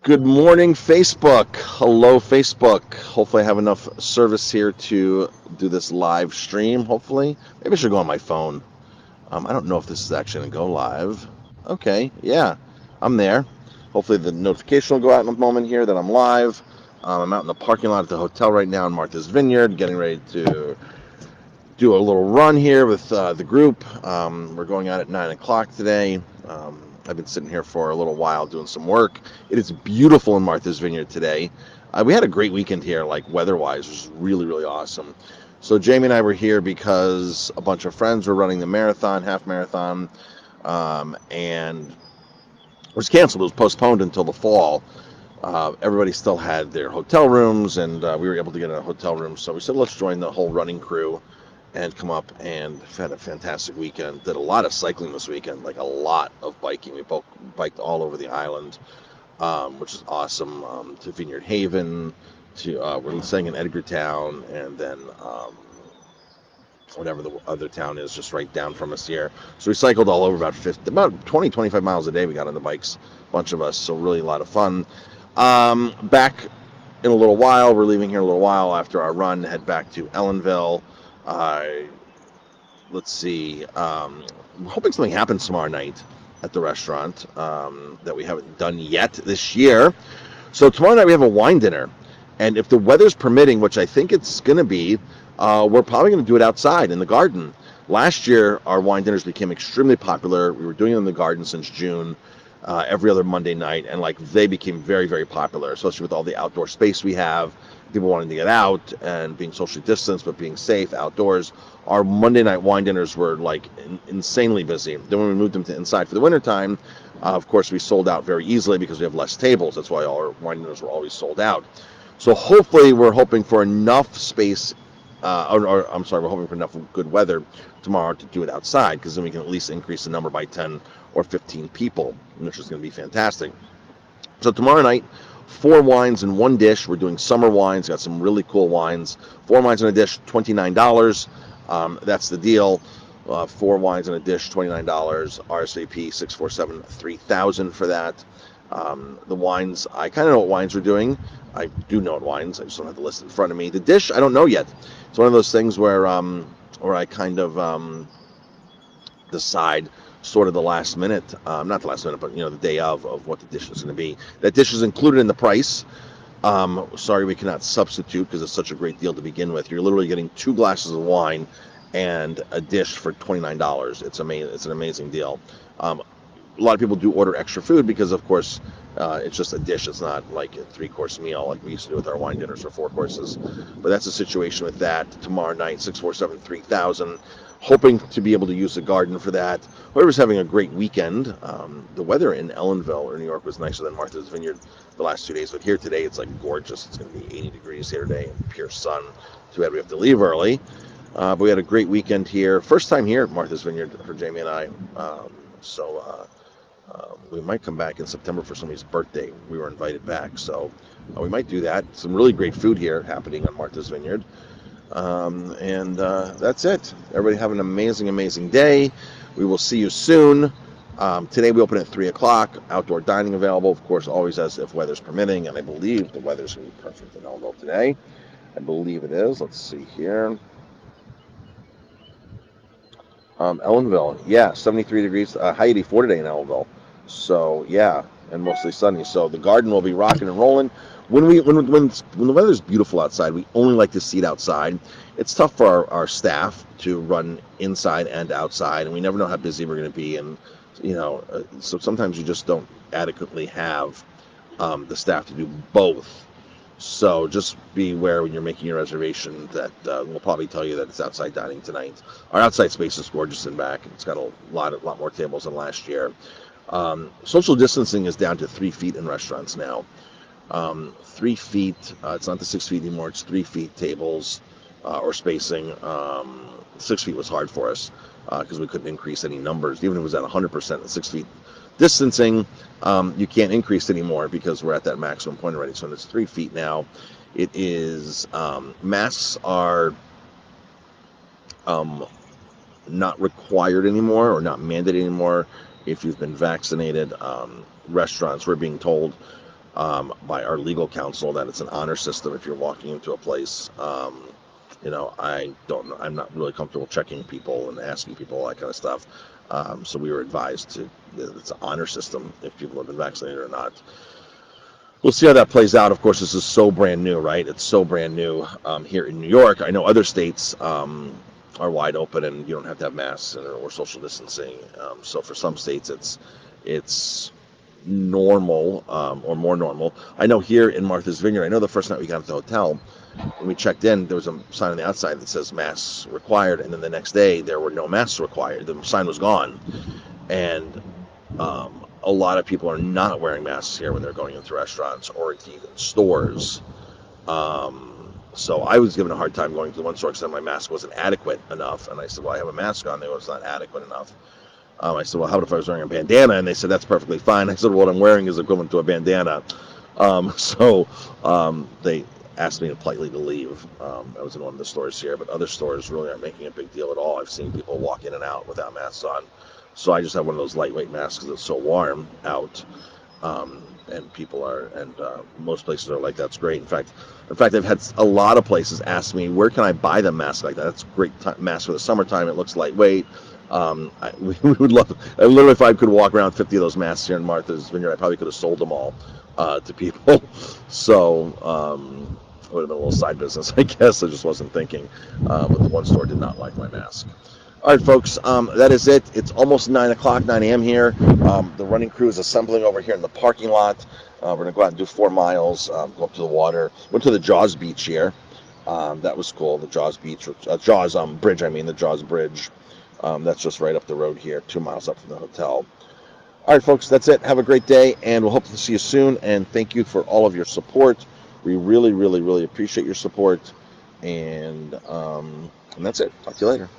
Good morning, Facebook. Hello, Facebook. Hopefully, I have enough service here to do this live stream. Hopefully, maybe I should go on my phone. I don't know if this is actually going to go live. Okay, yeah, I'm there. Hopefully, the notification will go out in a moment here that I'm live. I'm out in the parking lot at the hotel right now in Martha's Vineyard, getting ready to do a little run here with the group. We're going out at 9 o'clock today. I've been sitting here for a little while doing some work. It is beautiful in Martha's Vineyard today. We had a great weekend here, like weather-wise. It was really, really awesome. So Jamie and I were here because a bunch of friends were running the marathon, half marathon, and it was canceled. It was postponed until the fall. Everybody still had their hotel rooms, and we were able to get a hotel room. So we said, let's join the whole running crew and come up and had a fantastic weekend. Did a lot of cycling this weekend, like a lot of biking. We both biked all over the island, which is awesome. To Vineyard Haven, to we're staying in Edgartown, and then whatever the other town is just right down from us here. So we cycled all over about 20, 25 miles a day. We got on the bikes, a bunch of us. So really a lot of fun. Back in a little while. We're leaving here in a little while after our run. Head back to Ellenville. Uh, let's see. I'm hoping something happens tomorrow night at the restaurant that we haven't done yet this year. So tomorrow night we have a wine dinner, and if the weather's permitting, which I think it's going to be, we're probably going to do it outside in the garden. Last year, our wine dinners became extremely popular. We were doing it in the garden since June, every other Monday night, and like they became very, very popular, especially with all the outdoor space we have. People wanting to get out and being socially distanced, but being safe outdoors. Our Monday night wine dinners were like insanely busy. Then when we moved them to inside for the wintertime, of course, we sold out very easily because we have less tables. That's why all our wine dinners were always sold out. So hopefully, we're hoping for enough space, or I'm sorry, we're hoping for enough good weather tomorrow to do it outside, because then we can at least increase the number by 10 or 15 people, which is going to be fantastic. So tomorrow night, 4 wines in one dish. We're doing summer wines. Got some really cool wines. 4 wines in a dish, $29. That's the deal. 4 wines in a dish, $29. RSVP 647-3000 for that. The wines, I kind of know what wines we're doing. I do know what wines. I just don't have the list in front of me. The dish, I don't know yet. It's one of those things where I kind of decide sort of the last minute, not the last minute, but the day of what the dish is going to be. That dish is included in the price. Sorry, we cannot substitute because it's such a great deal to begin with. You're literally getting 2 glasses of wine and a dish for $29. It's amazing. It's an amazing deal. A lot of people do order extra food because, of course, it's just a dish. It's not like a 3-course meal like we used to do with our wine dinners for 4 courses. But that's the situation with that. Tomorrow night, 647-3000. Hoping to be able to use the garden for that. Whoever's having a great weekend. The weather in Ellenville or New York was nicer than Martha's Vineyard the last 2 days. But here today, it's like gorgeous. It's going to be 80 degrees here today and pure sun. Too bad we have to leave early. But we had a great weekend here. First time here at Martha's Vineyard for Jamie and I. We might come back in September for somebody's birthday. We were invited back, so we might do that. Some really great food here happening on Martha's Vineyard. And that's it. Everybody have an amazing, amazing day. We will see you soon. Today we open at 3 o'clock. Outdoor dining available, of course, always as if weather's permitting. And I believe the weather's going to be perfect in Ellenville today. I believe it is. Let's see here. Ellenville, yeah, 73 degrees, high 84 today in Ellenville. So yeah, and mostly sunny. So the garden will be rocking and rolling. When the weather's beautiful outside, we only like to seat outside. It's tough for our staff to run inside and outside, and we never know how busy we're going to be. And so sometimes you just don't adequately have the staff to do both. So just be aware when you're making your reservation that we'll probably tell you that it's outside dining tonight. Our outside space is gorgeous in back. It's got a lot more tables than last year. Social distancing is down to 3 feet in restaurants now. 3 feet. It's not the 6 feet anymore. It's 3 feet tables or spacing. 6 feet was hard for us because we couldn't increase any numbers. Even if it was at 100%, the 6 feet distancing, you can't increase anymore because we're at that maximum point already. So it's 3 feet now. It is masks are not required anymore or not mandated anymore if you've been vaccinated. Restaurants, we're being told, by our legal counsel that it's an honor system if you're walking into a place. I don't know. I'm not really comfortable checking people and asking people all that kind of stuff. So we were advised to it's an honor system if people have been vaccinated or not. We'll see how that plays out. Of course, this is so brand new, right? It's so brand new here in New York. I know other states are wide open and you don't have to have masks or social distancing. So for some states, it's normal or more normal. I know here in Martha's Vineyard, I know the first night we got at the hotel, when we checked in, there was a sign on the outside that says masks required, and then the next day there were no masks required. The sign was gone, and a lot of people are not wearing masks here when they're going into restaurants or even stores. So I was given a hard time going to the one store because my mask wasn't adequate enough, and I said, "Well, I have a mask on." They go, "It's not adequate enough." I said, "Well, how about if I was wearing a bandana?" And they said, "That's perfectly fine." I said, "Well, what I'm wearing is equivalent to a bandana." They asked me politely to leave. I was in one of the stores here, but other stores really aren't making a big deal at all. I've seen people walk in and out without masks on. So I just have one of those lightweight masks because it's so warm out. And people are, and most places are like, that's great. In fact, I've had a lot of places ask me, where can I buy the mask like that? That's a great mask for the summertime. It looks lightweight. We would love, literally, if I could walk around 50 of those masks here in Martha's Vineyard, I probably could have sold them all to people. So it would have been a little side business, I guess. I just wasn't thinking. But the one store did not like my mask. All right, folks, that is it. It's almost 9 o'clock, 9 a.m. here. The running crew is assembling over here in the parking lot. We're going to go out and do 4 miles, go up to the water. Went to the Jaws Beach here. That was cool, the Jaws Beach, Jaws Bridge, the Jaws Bridge. That's just right up the road here, 2 miles up from the hotel. All right, folks, that's it. Have a great day, and we'll hope to see you soon. And thank you for all of your support. We really, really, really appreciate your support. And that's it. Talk to you later.